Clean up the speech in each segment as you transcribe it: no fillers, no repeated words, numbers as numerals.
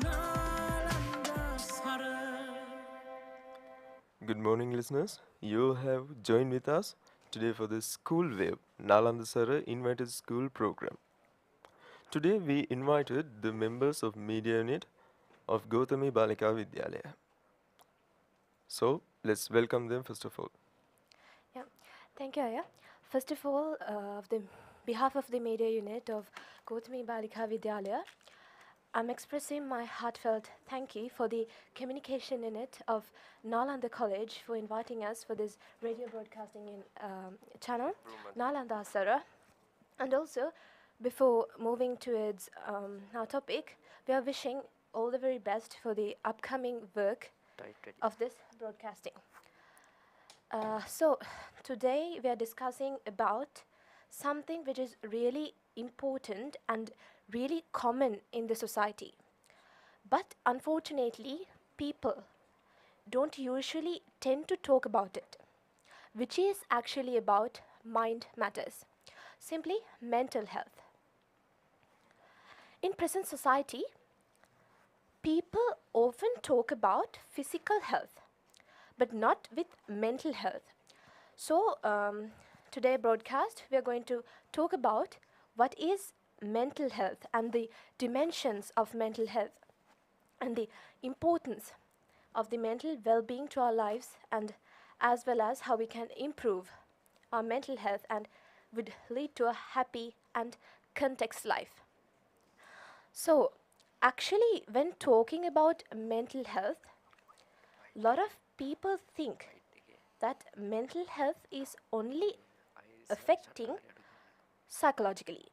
Nalandasara. Good morning, listeners. You have joined with us today for the School Wave Nalandasara Invited School program. Today, we invited the members of Media Unit of Gautami Balika Vidyalaya. So, let's welcome them first of all. Yeah, thank you, Aya. First of all, of the behalf of the media unit of Gautami Balika Vidyalaya, I'm expressing my heartfelt thank you for the communication unit of Nalanda College for inviting us for this radio broadcasting channel, Nalandasara. And also, before moving towards our topic, we are wishing all the very best for the upcoming work of this broadcasting. So today we are discussing about something which is really important and really common in the society. But unfortunately, people don't usually tend to talk about it, which is actually about mind matters, simply mental health. In present society, people often talk about physical health, but not with mental health. So, today broadcast, we are going to talk about what is mental health and the dimensions of mental health and the importance of the mental well-being to our lives, and as well as how we can improve our mental health and would lead to a happy and context life. So, actually, when talking about mental health, a lot of people think that mental health is only affecting psychologically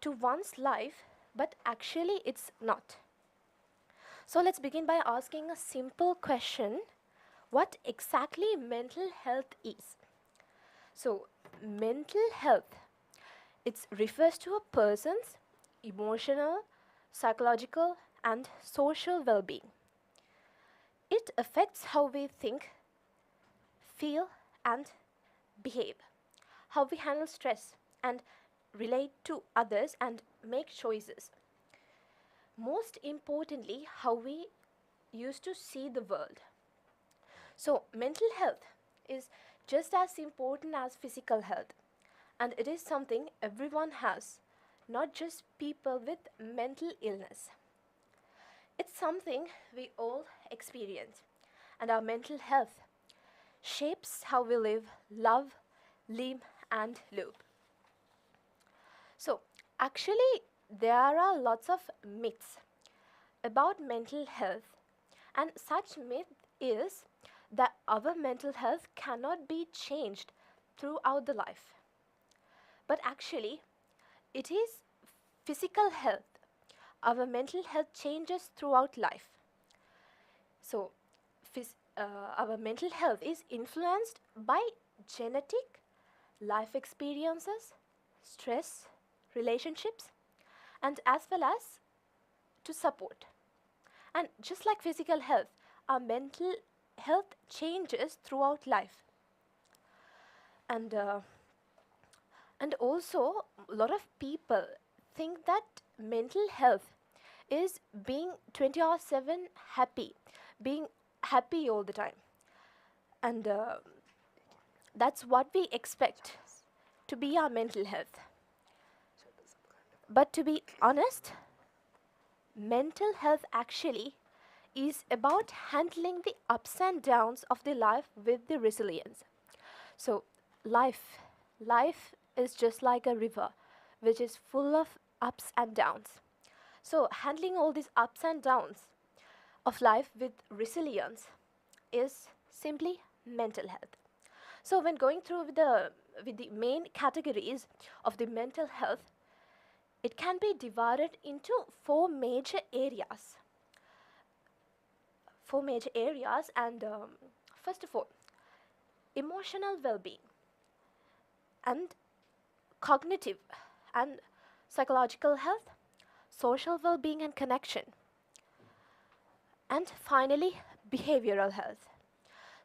to one's life, but actually it's not. So let's begin by asking a simple question: what exactly mental health is? So, mental health, it refers to a person's emotional, psychological, and social well being. It affects how we think, feel, and behave, how we handle stress and relate to others and make choices. Most importantly, how we used to see the world. So, mental health is just as important as physical health, and it is something everyone has, not just people with mental illness. It's something we all experience, and our mental health shapes how we live, love, live, and loop. So, actually, there are lots of myths about mental health, and such myth is that our mental health cannot be changed throughout the life. But actually, it is physical health. Our mental health changes throughout life. So, our mental health is influenced by genetic, life experiences, stress, relationships, and as well as to support. And just like physical health, our mental health changes throughout life. And and also, a lot of people think that mental health is being 20 hours 7 happy, being happy all the time. And that's what we expect to be our mental health. But to be honest, mental health actually is about handling the ups and downs of the life with the resilience. So, life, life is just like a river which is full of ups and downs. So, handling all these ups and downs of life with resilience is simply mental health. So, when going through with the main categories of the mental health, it can be divided into four major areas. Four major areas, and first of all, emotional well being, and cognitive and psychological health, social well being and connection, and finally, behavioral health.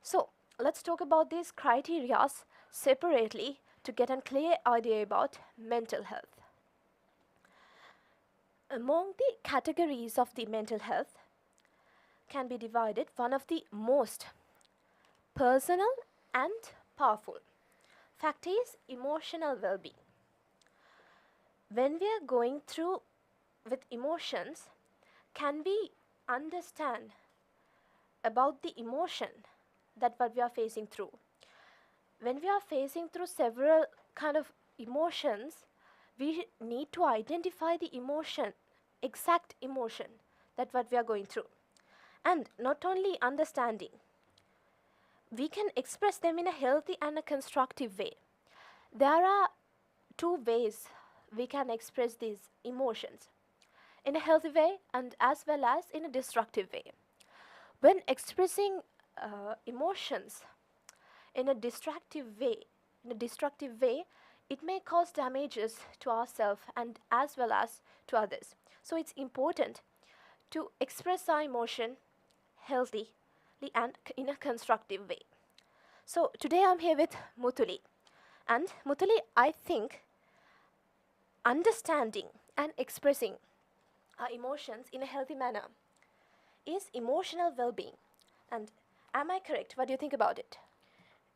So, let's talk about these criteria separately to get a clear idea about mental health. Among the categories of the mental health can be divided one of the most personal and powerful fact is emotional well-being. When we are going through with emotions, can we understand about the emotion that what we are facing through? When we are facing through several kind of emotions, we need to identify the emotion, exact emotion that what we are going through. And not only understanding, we can express them in a healthy and a constructive way. There are two ways we can express these emotions, in a healthy way and as well as in a destructive way. When expressing emotions in a destructive way, it may cause damages to ourselves and as well as to others. So it's important to express our emotion healthily and in a constructive way. So today I'm here with Mutuli. And Mutuli, I think understanding and expressing our emotions in a healthy manner is emotional well-being. And am I correct? What do you think about it?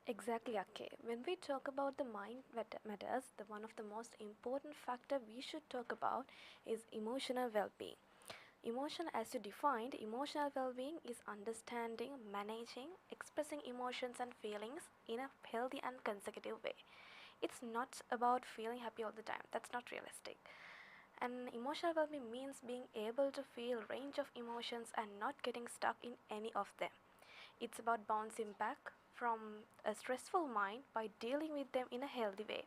Exactly, okay. When we talk about the mind matters, the one of the most important factor we should talk about is emotional well-being. Emotion, as you defined, emotional well-being is understanding, managing, expressing emotions and feelings in a healthy and consecutive way. It's not about feeling happy all the time. That's not realistic. And emotional well-being means being able to feel range of emotions and not getting stuck in any of them. It's about bouncing back from a stressful mind by dealing with them in a healthy way.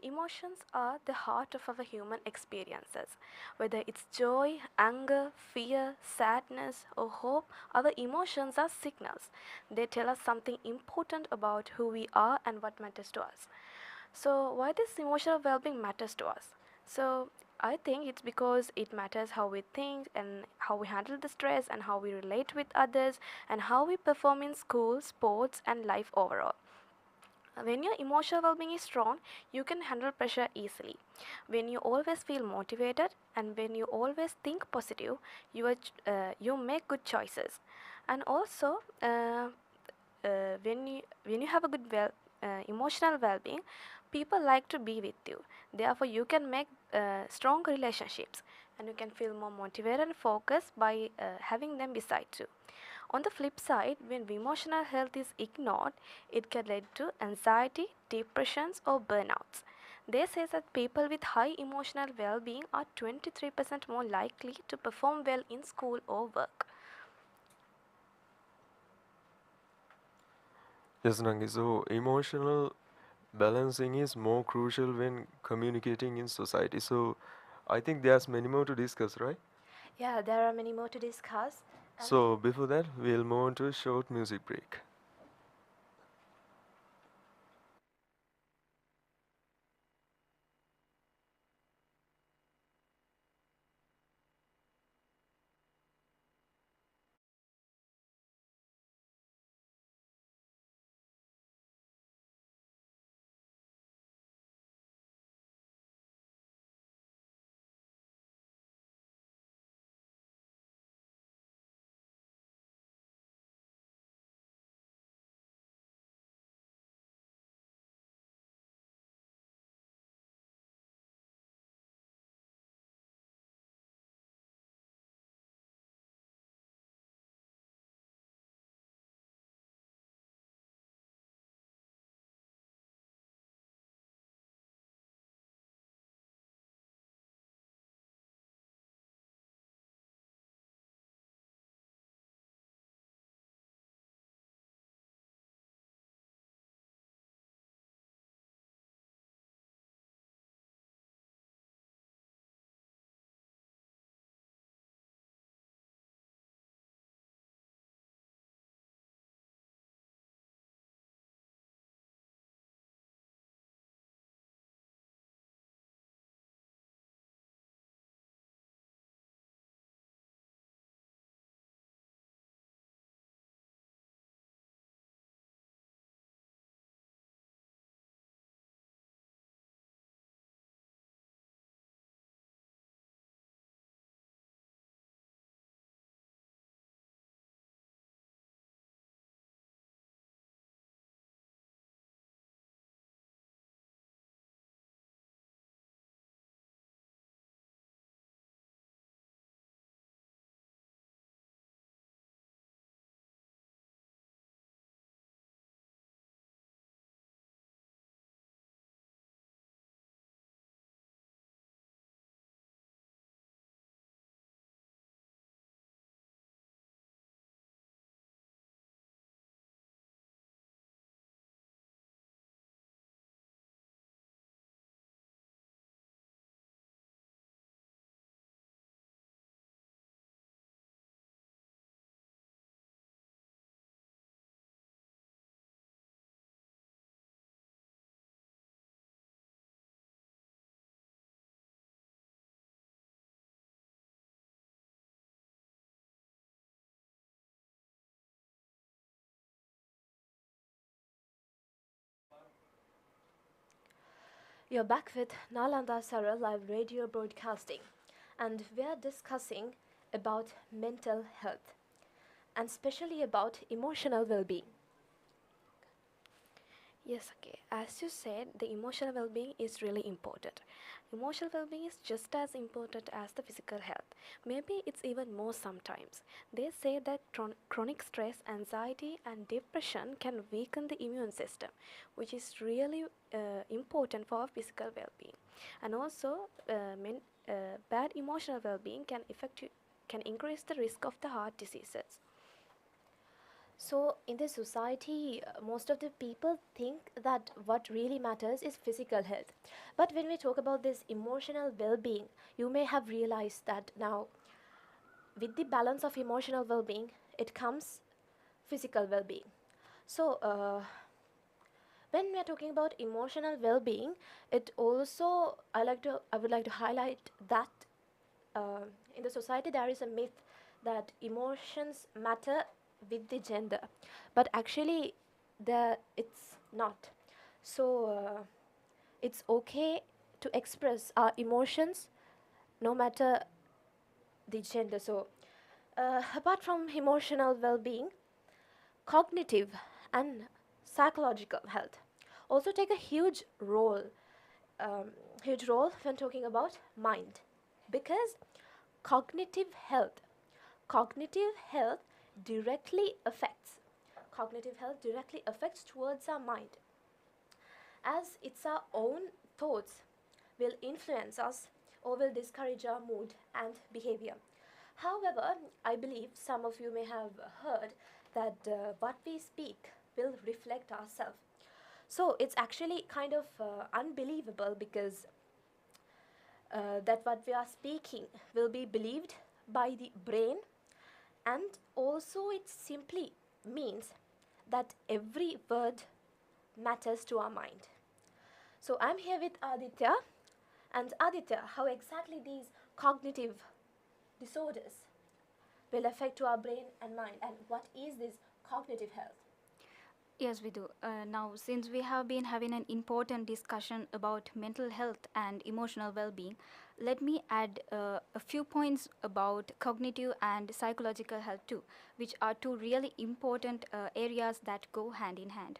Emotions are the heart of our human experiences. Whether it's joy, anger, fear, sadness, or hope, our emotions are signals. They tell us something important about who we are and what matters to us. So, why this emotional well being matters to us? So, I think it's because it matters how we think and how we handle the stress and how we relate with others and how we perform in school, sports, and life overall. When your emotional well-being is strong, you can handle pressure easily. When you always feel motivated and when you always think positive, you make good choices. And also, when you have a good emotional well-being, people like to be with you. Therefore, you can make strong relationships and you can feel more motivated and focused by having them beside you. On the flip side, when emotional health is ignored, it can lead to anxiety, depressions, or burnouts. They say that people with high emotional well-being are 23% more likely to perform well in school or work. Yes, Nangi. So emotional balancing is more crucial when communicating in society. So I think there's many more to discuss, right? Yeah, there are many more to discuss. And So before that, we'll move on to a short music break. You're back with Nalandasara live radio broadcasting, and we're discussing about mental health and especially about emotional well-being. Yes, okay. As you said, the emotional well being is really important. Emotional well being is just as important as the physical health. Maybe it's even more sometimes. They say that chronic stress, anxiety, and depression can weaken the immune system, which is really important for our physical well being. And also, bad emotional well being can increase the risk of the heart diseases. So, in this society, most of the people think that what really matters is physical health. But when we talk about this emotional well being, you may have realized that now, with the balance of emotional well being, it comes physical well being. So, when we are talking about emotional well being, it also, I would like to highlight that in the society there is a myth that emotions matter with the gender, but actually it's not. So it's okay to express our emotions no matter the gender. So apart from emotional well-being, cognitive and psychological health also take a um, huge role when talking about mind, because cognitive health cognitive health directly affects cognitive health directly affects towards our mind, as it's our own thoughts will influence us or will discourage our mood and behavior. However, I believe some of you may have heard that what we speak will reflect ourselves. So it's actually kind of unbelievable, because that what we are speaking will be believed by the brain, and also it simply means that every word matters to our mind. So I'm here with Aditya, and Aditya, how exactly these cognitive disorders will affect to our brain and mind, and what is this cognitive health? Yes, we do. Now, since we have been having an important discussion about mental health and emotional well being, let me add a few points about cognitive and psychological health too, which are two really important areas that go hand in hand.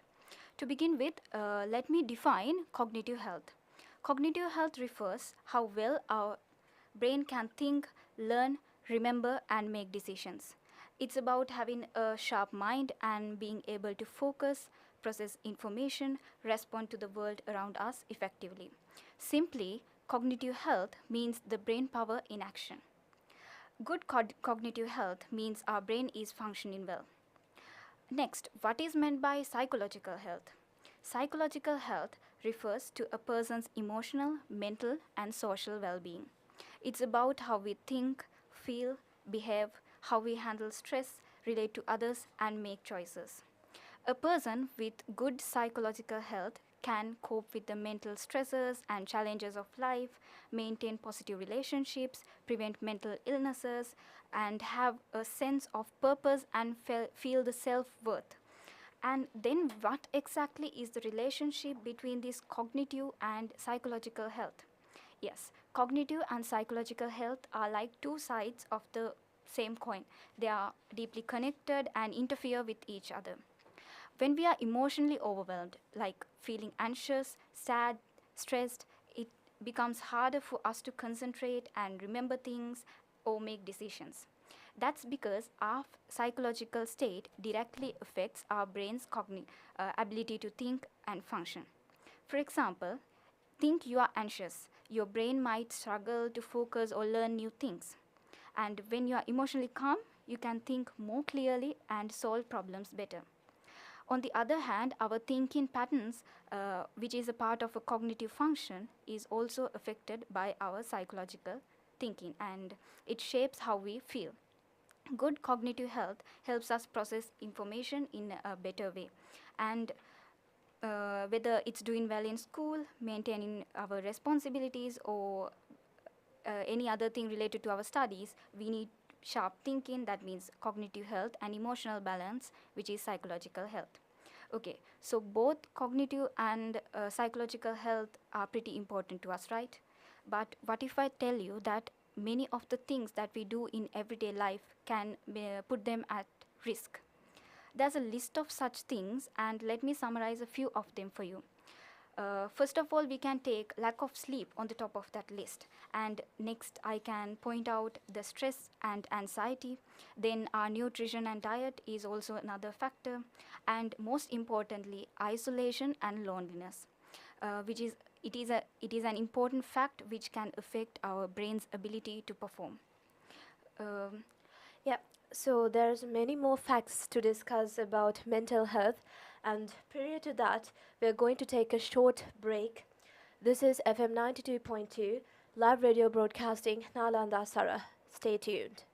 To begin with, let me define cognitive health. Cognitive health refers how well our brain can think, learn, remember, and make decisions. It's about having a sharp mind and being able to focus, process information, respond to the world around us effectively. Simply, cognitive health means the brain power in action. Good cognitive health means our brain is functioning well. Next, what is meant by psychological health? Psychological health refers to a person's emotional, mental, and social well being. It's about how we think, feel, behave, how we handle stress, relate to others, and make choices. A person with good psychological health can cope with the mental stresses and challenges of life, maintain positive relationships, prevent mental illnesses, and have a sense of purpose and feel the self worth. And then, what exactly is the relationship between this cognitive and psychological health? Yes, cognitive and psychological health are like two sides of the same coin. They are deeply connected and interfere with each other. When we are emotionally overwhelmed, like feeling anxious, sad, stressed, it becomes harder for us to concentrate and remember things or make decisions. That's because our psychological state directly affects our brain's ability to think and function. For example, think you are anxious. Your brain might struggle to focus or learn new things. And when you are emotionally calm, you can think more clearly and solve problems better. On the other hand, our thinking patterns, which is a part of a cognitive function, is also affected by our psychological thinking, and it shapes how we feel. Good cognitive health helps us process information in a better way. And whether it's doing well in school, maintaining our responsibilities, or any other thing related to our studies, we need sharp thinking, that means cognitive health, and emotional balance, which is psychological health. Okay, so both cognitive and psychological health are pretty important to us, right? But what if I tell you that many of the things that we do in everyday life can put them at risk? There's a list of such things, and let me summarize a few of them for you. First of all, we can take lack of sleep on the top of that list. And next, I can point out the stress and anxiety. Then, our nutrition and diet is also another factor. And most importantly, isolation and loneliness, which is it is an important fact which can affect our brain's ability to perform. Um, Yeah, so there's many more facts to discuss about mental health, and prior to that, we're going to take a short break. This is FM 92.2, live radio broadcasting Nalandasara. Stay tuned.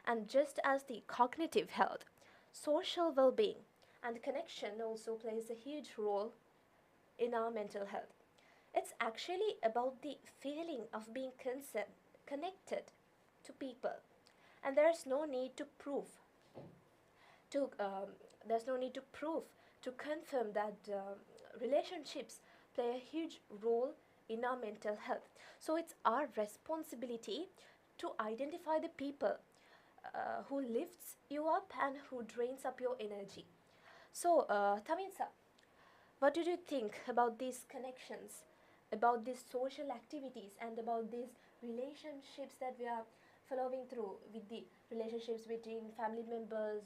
And just as the cognitive health, social well being and connection also plays a huge role in our mental health. It's actually about the feeling of being connected to people, and to there's no need to prove to confirm that relationships play a huge role in our mental health. So it's our responsibility to identify the people who lifts you up and who drains up your energy. So, Taminsa, what did you think about these connections, about these social activities, and about these relationships that we are following through with the relationships between family members,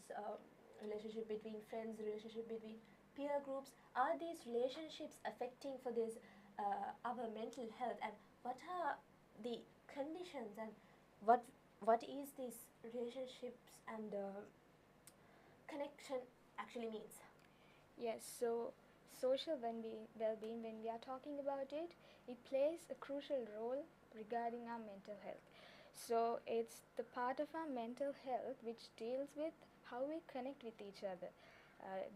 relationship between friends, relationship between peer groups? Are these relationships affecting for this our mental health, and what are the conditions, and what what is these relationships and connection actually means? Yes, so social well-being, when we are talking about it, it plays a crucial role regarding our mental health. So it's the part of our mental health which deals with how we connect with each other.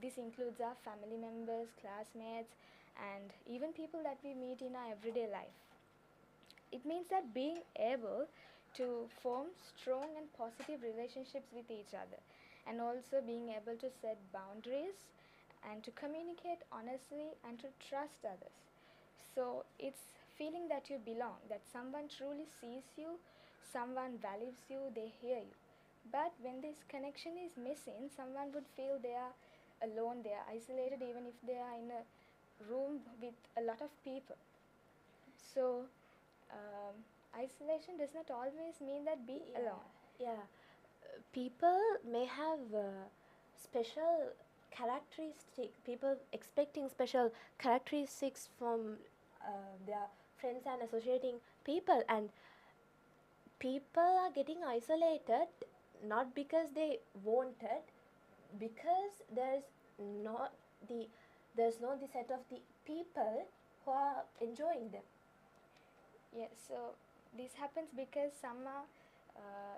This includes our family members, classmates, and even people that we meet in our everyday life. It means that being able to form strong and positive relationships with each other, and also being able to set boundaries and to communicate honestly and to trust others. So it's feeling that you belong, that someone truly sees you, someone values you, they hear you. But when this connection is missing, someone would feel they are alone, they are isolated, even if they are in a room with a lot of people. So isolation does not always mean that be alone. Yeah. People may have special characteristic. People expecting special characteristics from their friends and associating people, and people are getting isolated not because they wanted, because not the there's not the set of the people who are enjoying them. Yes, so this happens because some are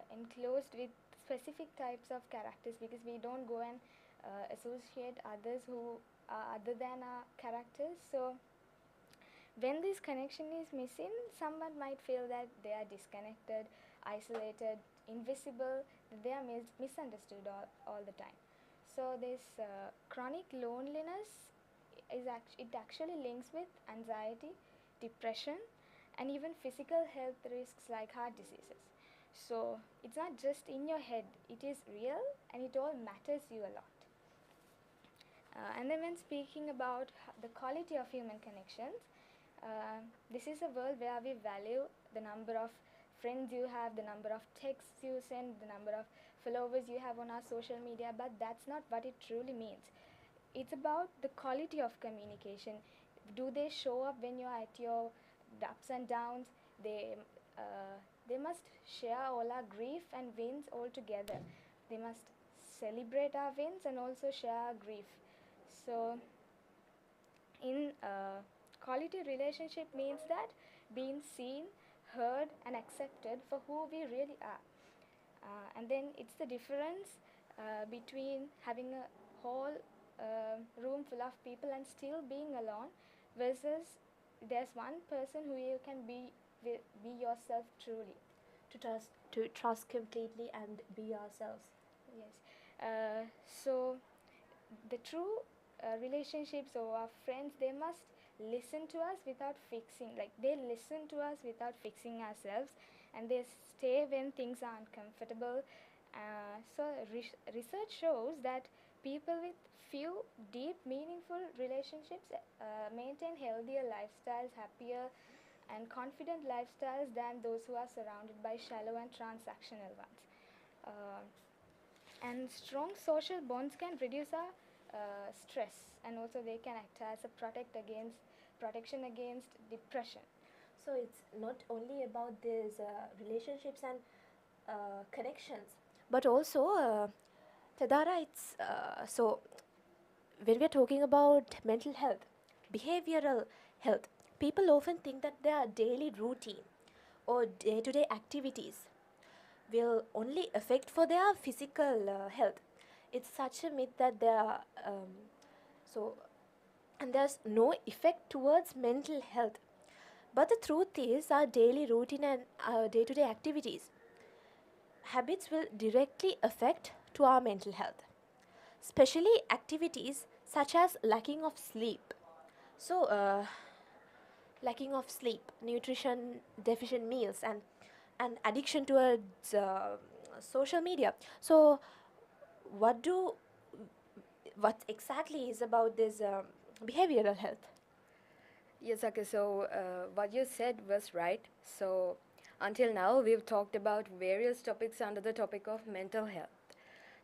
enclosed with specific types of characters, because we don't go and associate others who are other than our characters. So when this connection is missing, someone might feel that they are disconnected, isolated, invisible, that they are misunderstood all the time. So this chronic loneliness it actually links with anxiety, depression, and even physical health risks like heart diseases. So it's not just in your head, it is real and it all matters you a lot. And then when speaking about the quality of human connections, this is a world where we value the number of friends you have, the number of texts you send, the number of followers you have on our social media, but that's not what it truly means. It's about the quality of communication. Do they show up when you're at your ups and downs? They must share all our grief and wins all together. They must celebrate our wins and also share our grief. So in quality relationship means that being seen, heard, and accepted for who we really are. And then it's the difference between having a whole room full of people and still being alone, versus there's one person who you can be yourself truly. To trust completely and be ourselves. Yes. So the true relationships or our friends, they must listen to us without fixing, like they listen to us without fixing ourselves, and they stay when things are uncomfortable. So research shows that people with few deep meaningful relationships maintain healthier lifestyles, happier and confident lifestyles than those who are surrounded by shallow and transactional ones. And strong social bonds can reduce our stress, and also they can act as a protection against depression. So it's not only about these relationships and connections, but also Tadara, it's so when we're talking about mental health, behavioral health, people often think that their daily routine or day-to-day activities will only affect for their physical health. It's such a myth that they are so, and there's no effect towards mental health. But the truth is, our daily routine and our day-to-day activities, habits will directly affect to our mental health, especially activities such as lacking of sleep. So, lacking of sleep, nutrition deficient meals, and addiction towards social media. So, what do what exactly is about this behavioral health? Yes, okay, so what you said was right. So, until now, we've talked about various topics under the topic of mental health.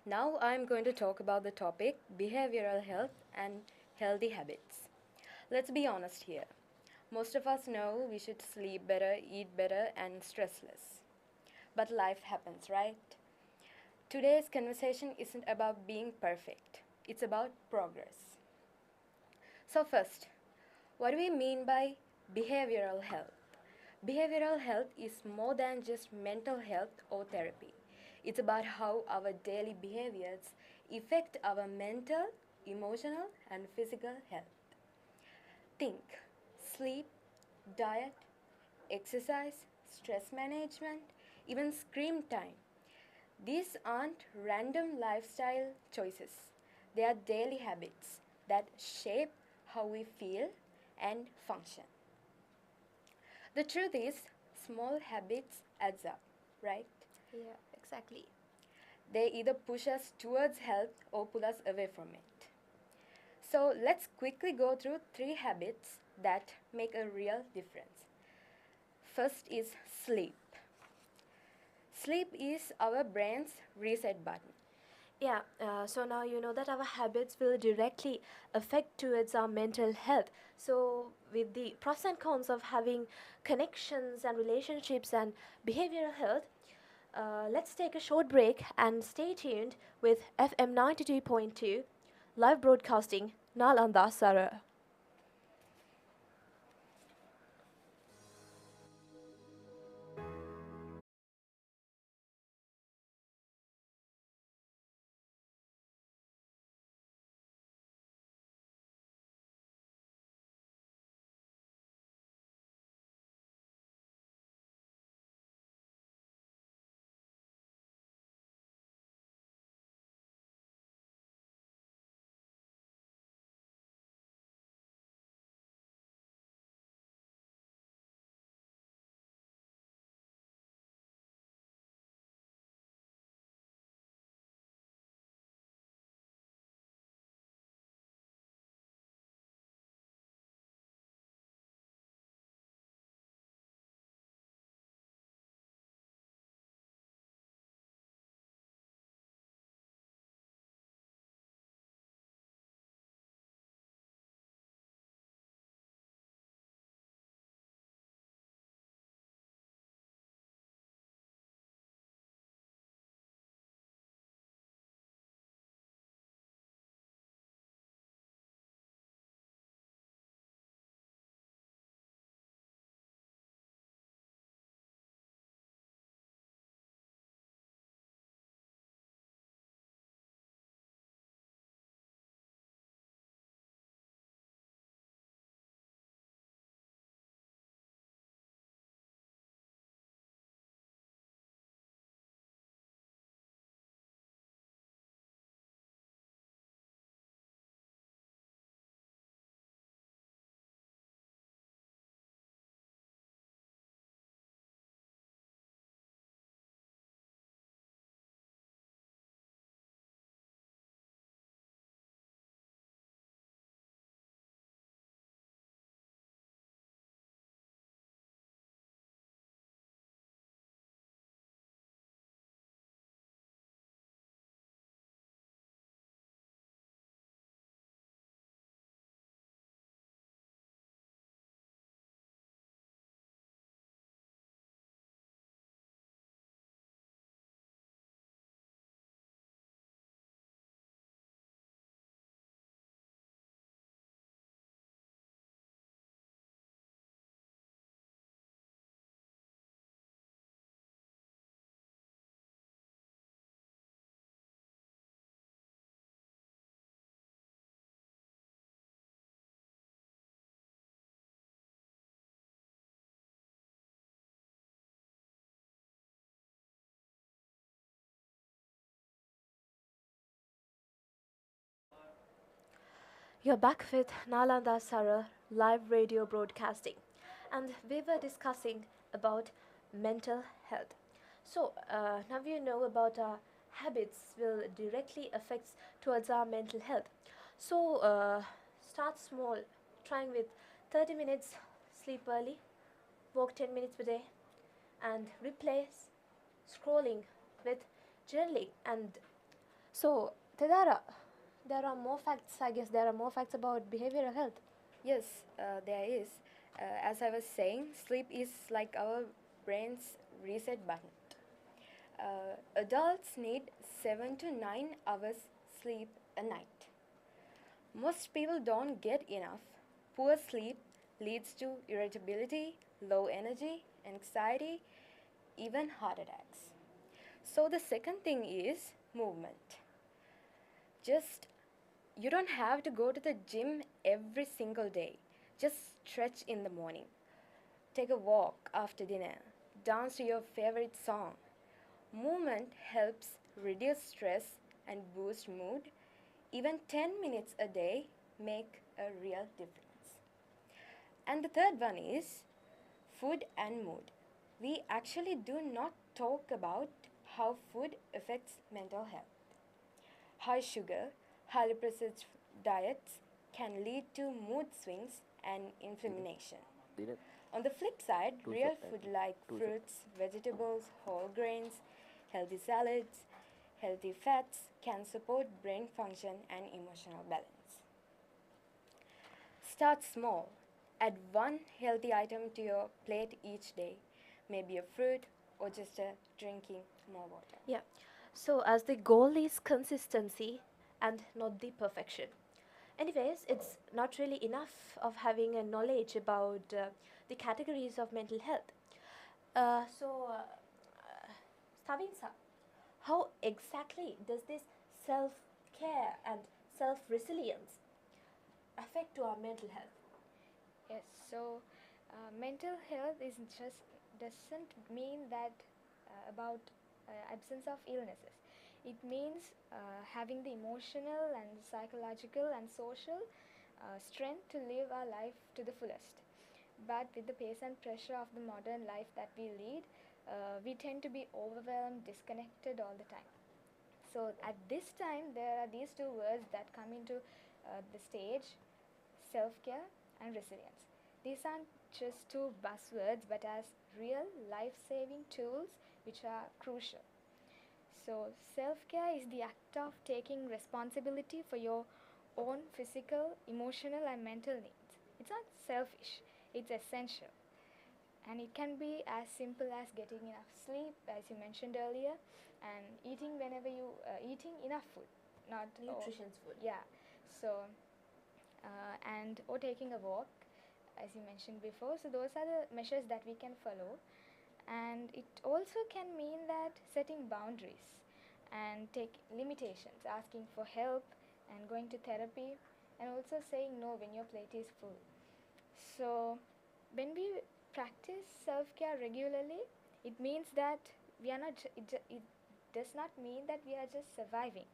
Now, I'm going to talk about the topic behavioral health and healthy habits. Let's be honest here. Most of us know we should sleep better, eat better, and stress less. But life happens, right? Today's conversation isn't about being perfect, it's about progress. So, first, what do we mean by behavioral health? Behavioral health is more than just mental health or therapy. It's about how our daily behaviors affect our mental, emotional and physical health. Think sleep, diet, exercise, stress management, even screen time. These aren't random lifestyle choices, they are daily habits that shape how we feel and function. The truth is, small habits adds up, right? Yeah, exactly. They either push us towards health or pull us away from it. So let's quickly go through three habits that make a real difference. First is sleep. Sleep is our brain's reset button. Yeah, so now you know that our habits will directly affect towards our mental health. So with the pros and cons of having connections and relationships and behavioral health, let's take a short break and stay tuned with FM 92.2 live broadcasting Nalandasara. You're back with Nalanda Sara live radio broadcasting, and we were discussing about mental health. So now you know about our habits will directly affects towards our mental health. So start small, trying with 30 minutes sleep early, walk 10 minutes per day, and replace scrolling with journaling. And so, Tedara, there are more facts, I guess there are more facts about behavioral health. Yes, there is. As I was saying, sleep is like our brain's reset button. Adults need 7 to 9 hours sleep a night. Most people don't get enough. Poor sleep leads to irritability, low energy, anxiety, even heart attacks. So, the second thing is movement. Just You don't have to go to the gym every single day. Just stretch in the morning. Take a walk after dinner. Dance to your favorite song. Movement helps reduce stress and boost mood. Even 10 minutes a day make a real difference. And the third one is food and mood. We actually do not talk about how food affects mental health. High sugar, highly processed diets can lead to mood swings and inflammation. On the flip side, real food like fruits, vegetables, whole grains, healthy salads, healthy fats can support brain function and emotional balance. Start small. Add one healthy item to your plate each day, maybe a fruit or just drinking more water. Yeah. So, as the goal is consistency and not the perfection. Anyways, it's not really enough of having a knowledge about the categories of mental health. Stavinsa, how exactly does this self care and self resilience affect to our mental health? Yes, so mental health is just doesn't mean that about absence of illnesses. It means having the emotional and psychological and social strength to live our life to the fullest. But with the pace and pressure of the modern life that we lead, we tend to be overwhelmed, disconnected all the time. So at this time, there are these two words that come into the stage: self-care and resilience. These aren't just two buzzwords, but as real life-saving tools which are crucial. So self-care is the act of taking responsibility for your own physical, emotional and mental needs. It's not selfish, it's essential. And it can be as simple as getting enough sleep, as you mentioned earlier, and eating whenever you eating enough food, not Nutritious food. yeah. So and or taking a walk, as you mentioned before. So those are the measures that we can follow, and it also can mean that setting boundaries and take limitations, asking for help and going to therapy, and also saying no when your plate is full. So when we practice self-care regularly, it means that we are not it does not mean that we are just surviving.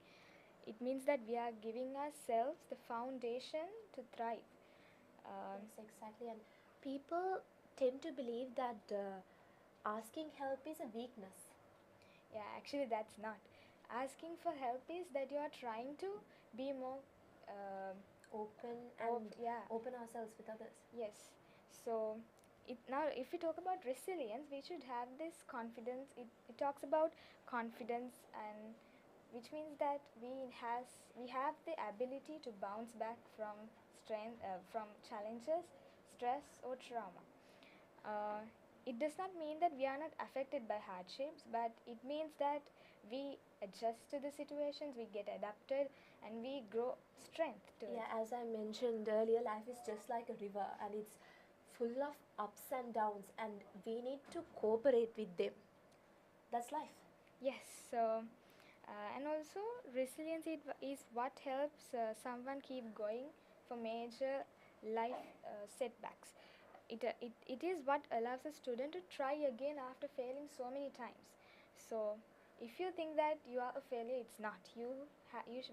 It means that we are giving ourselves the foundation to thrive. Yes, exactly. And people tend to believe that asking help is a weakness. Yeah, actually, that's not. Asking for help is that you are trying to be more um Open and yeah. open ourselves with others. Yes. So, now if we talk about resilience, we should have this confidence. It talks about confidence, and which means that we have the ability to bounce back from from challenges, stress or trauma. Uh, it does not mean that we are not affected by hardships, but it means that we adjust to the situations, we get adapted, and we grow strength to it. Yeah, as I mentioned earlier, life is just like a river and it's full of ups and downs, and we need to cooperate with them. That's life. Yes, so and also resilience is what helps someone keep going for major life setbacks. It is what allows a student to try again after failing so many times. So if you think that you are a failure, it's not. You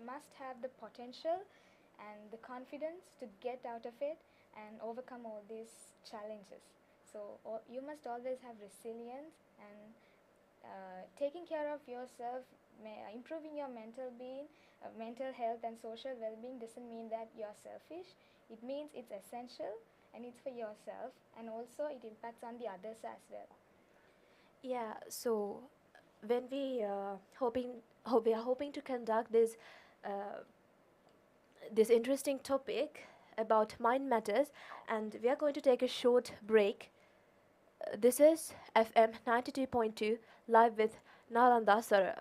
must have the potential and the confidence to get out of it and overcome all these challenges. So you must always have resilience, and taking care of yourself, improving your mental being, mental health and social well-being doesn't mean that you are selfish. It means it's essential and it's for yourself, and also it impacts on the others as well. Yeah, so when we are hoping to conduct uh, this interesting topic about mind matters, and we are going to take a short break. This is FM 92.2 live with Nalandasara.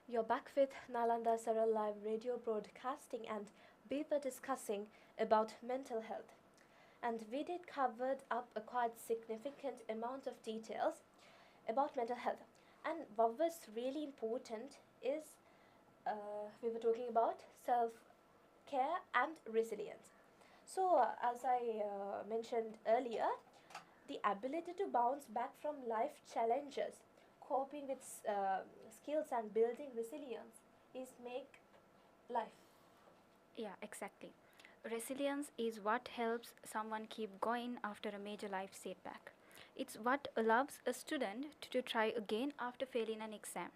You're back with Nalandasara live radio broadcasting, and we were discussing about mental health. And we did covered up a quite significant amount of details about mental health. And what was really important is we were talking about self care and resilience. So, as I mentioned earlier, the ability to bounce back from life challenges, coping with skills, and building resilience is make life. Yeah, exactly. Resilience is what helps someone keep going after a major life setback. It's what allows a student to try again after failing an exam,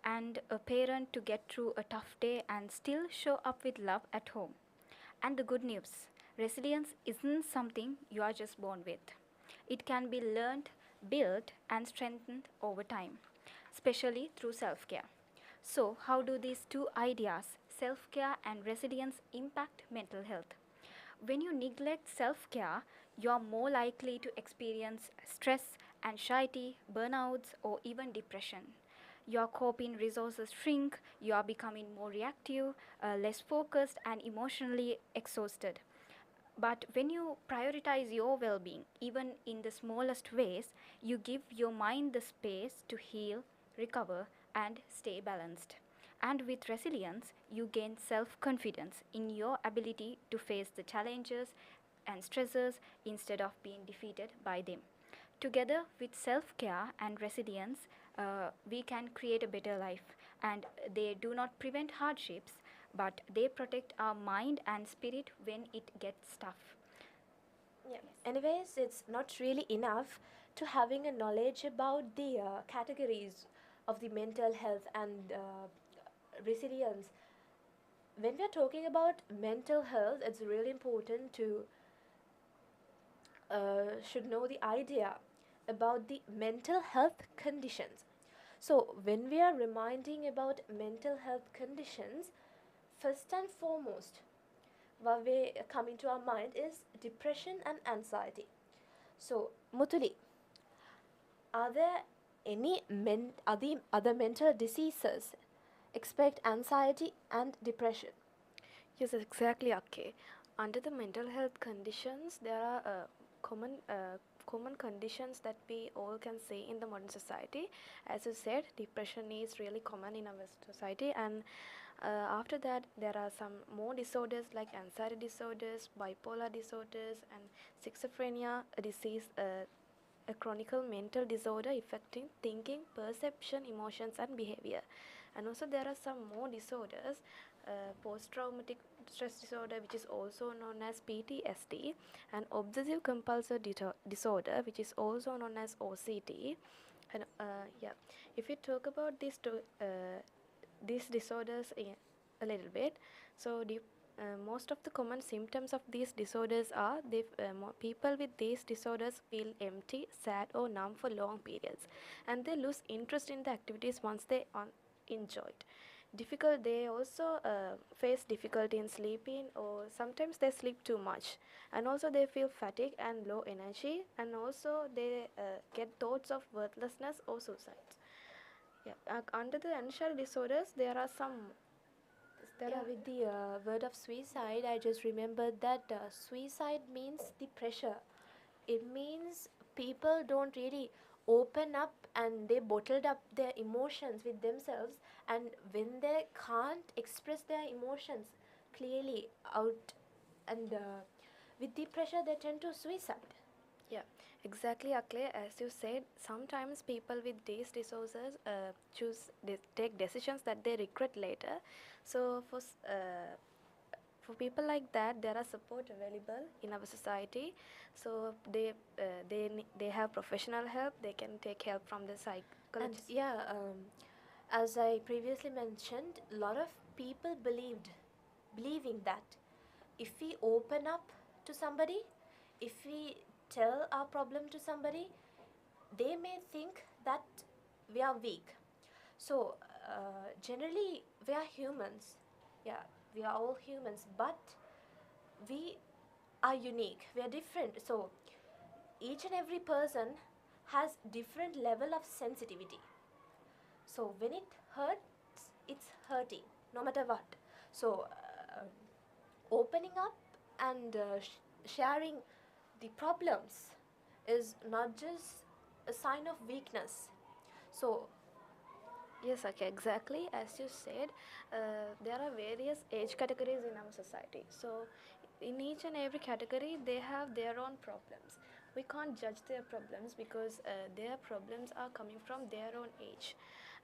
and a parent to get through a tough day and still show up with love at home. And the good news, resilience isn't something you are just born with. It can be learned, built, and strengthened over time, especially through self care. So, how do these two ideas, self care and resilience, impact mental health? When you neglect self care, you are more likely to experience stress, anxiety, burnouts, or even depression. Your coping resources shrink, you are becoming more reactive, less focused, and emotionally exhausted. But when you prioritize your well being, even in the smallest ways, you give your mind the space to heal, recover, and stay balanced. And with resilience, you gain self confidence in your ability to face the challenges and stresses instead of being defeated by them. Together with self care and resilience, we can create a better life. And they do not prevent hardships, but they protect our mind and spirit when it gets tough. Yeah. Anyways, it's not really enough to having a knowledge about the categories of the mental health and resilience. When we are talking about mental health, it's really important to should know the idea about the mental health conditions. So, when we are reminding about mental health conditions, first and foremost, what we come into our mind is depression and anxiety. So, Mutuli, are there any other mental diseases expect anxiety and depression? Yes, exactly. Okay. Under the mental health conditions, there are common conditions that we all can see in the modern society. As you said, depression is really common in our society, and after that, there are some more disorders like anxiety disorders, bipolar disorders, and schizophrenia, a disease, a chronic mental disorder affecting thinking, perception, emotions, and behavior. And also, there are some more disorders, post traumatic stress disorder, which is also known as PTSD, and obsessive compulsive disorder, which is also known as OCD. And yeah, if we talk about these disorders a little bit, so most of the common symptoms of these disorders are people with these disorders feel empty, sad, or numb for long periods, and they lose interest in the activities once they enjoy it. They also face difficulty in sleeping, or sometimes they sleep too much, and also they feel fatigue and low energy, and also they get thoughts of worthlessness or suicides. Yeah, under the anxiety disorders, there are some. There Yeah, are with the word of suicide, I just remembered that suicide means the pressure. It means people don't really open up and they bottled up their emotions with themselves, and when they can't express their emotions clearly out, and with the pressure, they tend to suicide. Yeah, exactly, Akle. As you said, sometimes people with these disorders take decisions that they regret later. So for people like that, there are support available in our society. So they have professional help. They can take help from the And psychologist. yeah, as I previously mentioned, a lot of people believing that if we open up to somebody, if we tell our problem to somebody, they may think that we are weak. So, generally, we are humans. Yeah, we are all humans, but we are unique. We are different. So, each and every person has different level of sensitivity. So, when it hurts, it's hurting no matter what. So opening up and sharing the problems is not just a sign of weakness. So Yes, okay, exactly. As you said, there are various age categories in our society. So, in each and every category, they have their own problems. We can't judge their problems because their problems are coming from their own age.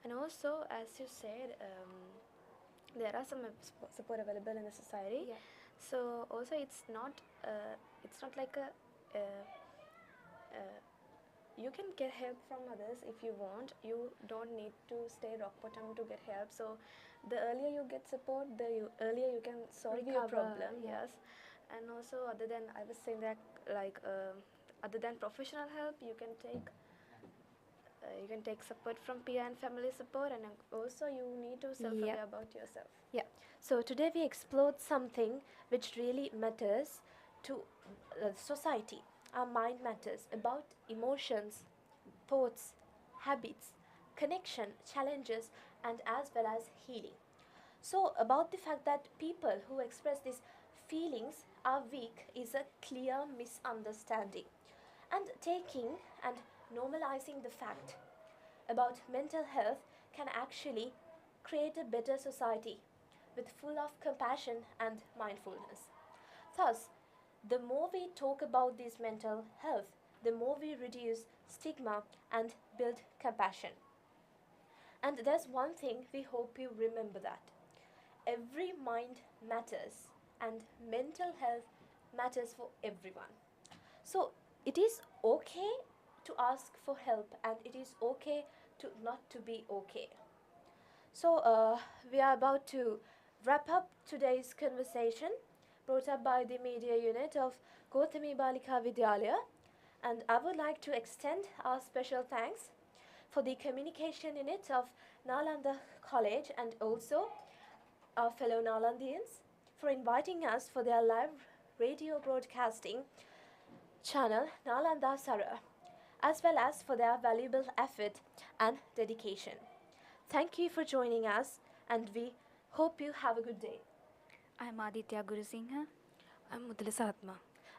And also, as you said, there are some support available in the society. yeah, So, also, it's not like a. Uh, you can get help from others if you want. You don't need to stay rock bottom to get help. So the earlier you get support, earlier you can solve your Recover, problem. yeah. Yes. And also, other than, I was saying that, like, other than professional help, you can take support from peer and family support, and also you need to self-aware Yeah. about yourself. Yeah. So today we explored something which really matters to society. Our mind matters about emotions, thoughts, habits, connection, challenges, and as well as healing. So, about the fact that people who express these feelings are weak is a clear misunderstanding. And taking and normalizing the fact about mental health can actually create a better society with full of compassion and mindfulness. Thus, the more we talk about this mental health, the more we reduce stigma and build compassion. And there's one thing we hope you remember that every mind matters and mental health matters for everyone. So it is okay to ask for help and it is okay to not to be okay. So we are about to wrap up today's conversation brought up by the media unit of Gautami Balika Vidyalaya, and I would like to extend our special thanks for the communication unit of Nalanda College and also our fellow Nalandians for inviting us for their live radio broadcasting channel Nalandasara, as well as for their valuable effort and dedication. Thank you for joining us, and we hope you have a good day. I'm Aditya Gurusingha. I'm Mudalisa Atma.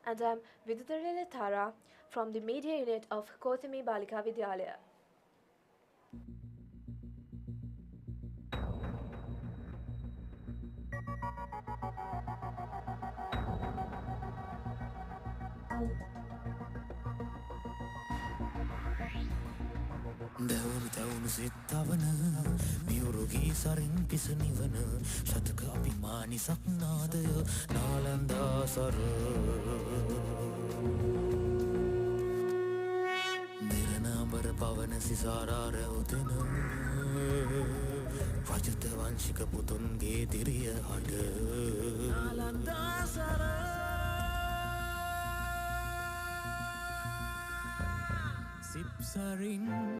And I'm Vidutharila Tara from the media unit of Gautami Balika Vidyalaya. දැවුණු තැවුණු සිත්තවන මියුරුගී සරින් පිස නිවන ශතක අභිමානි සක්නාදය නාලන්දාසර නිරනාඹර පවන සිසාරා රැවුතෙන රජත වංශික පුතුන්ගේ දිරිය හඬ නාලන්දාසර සිප්සරින්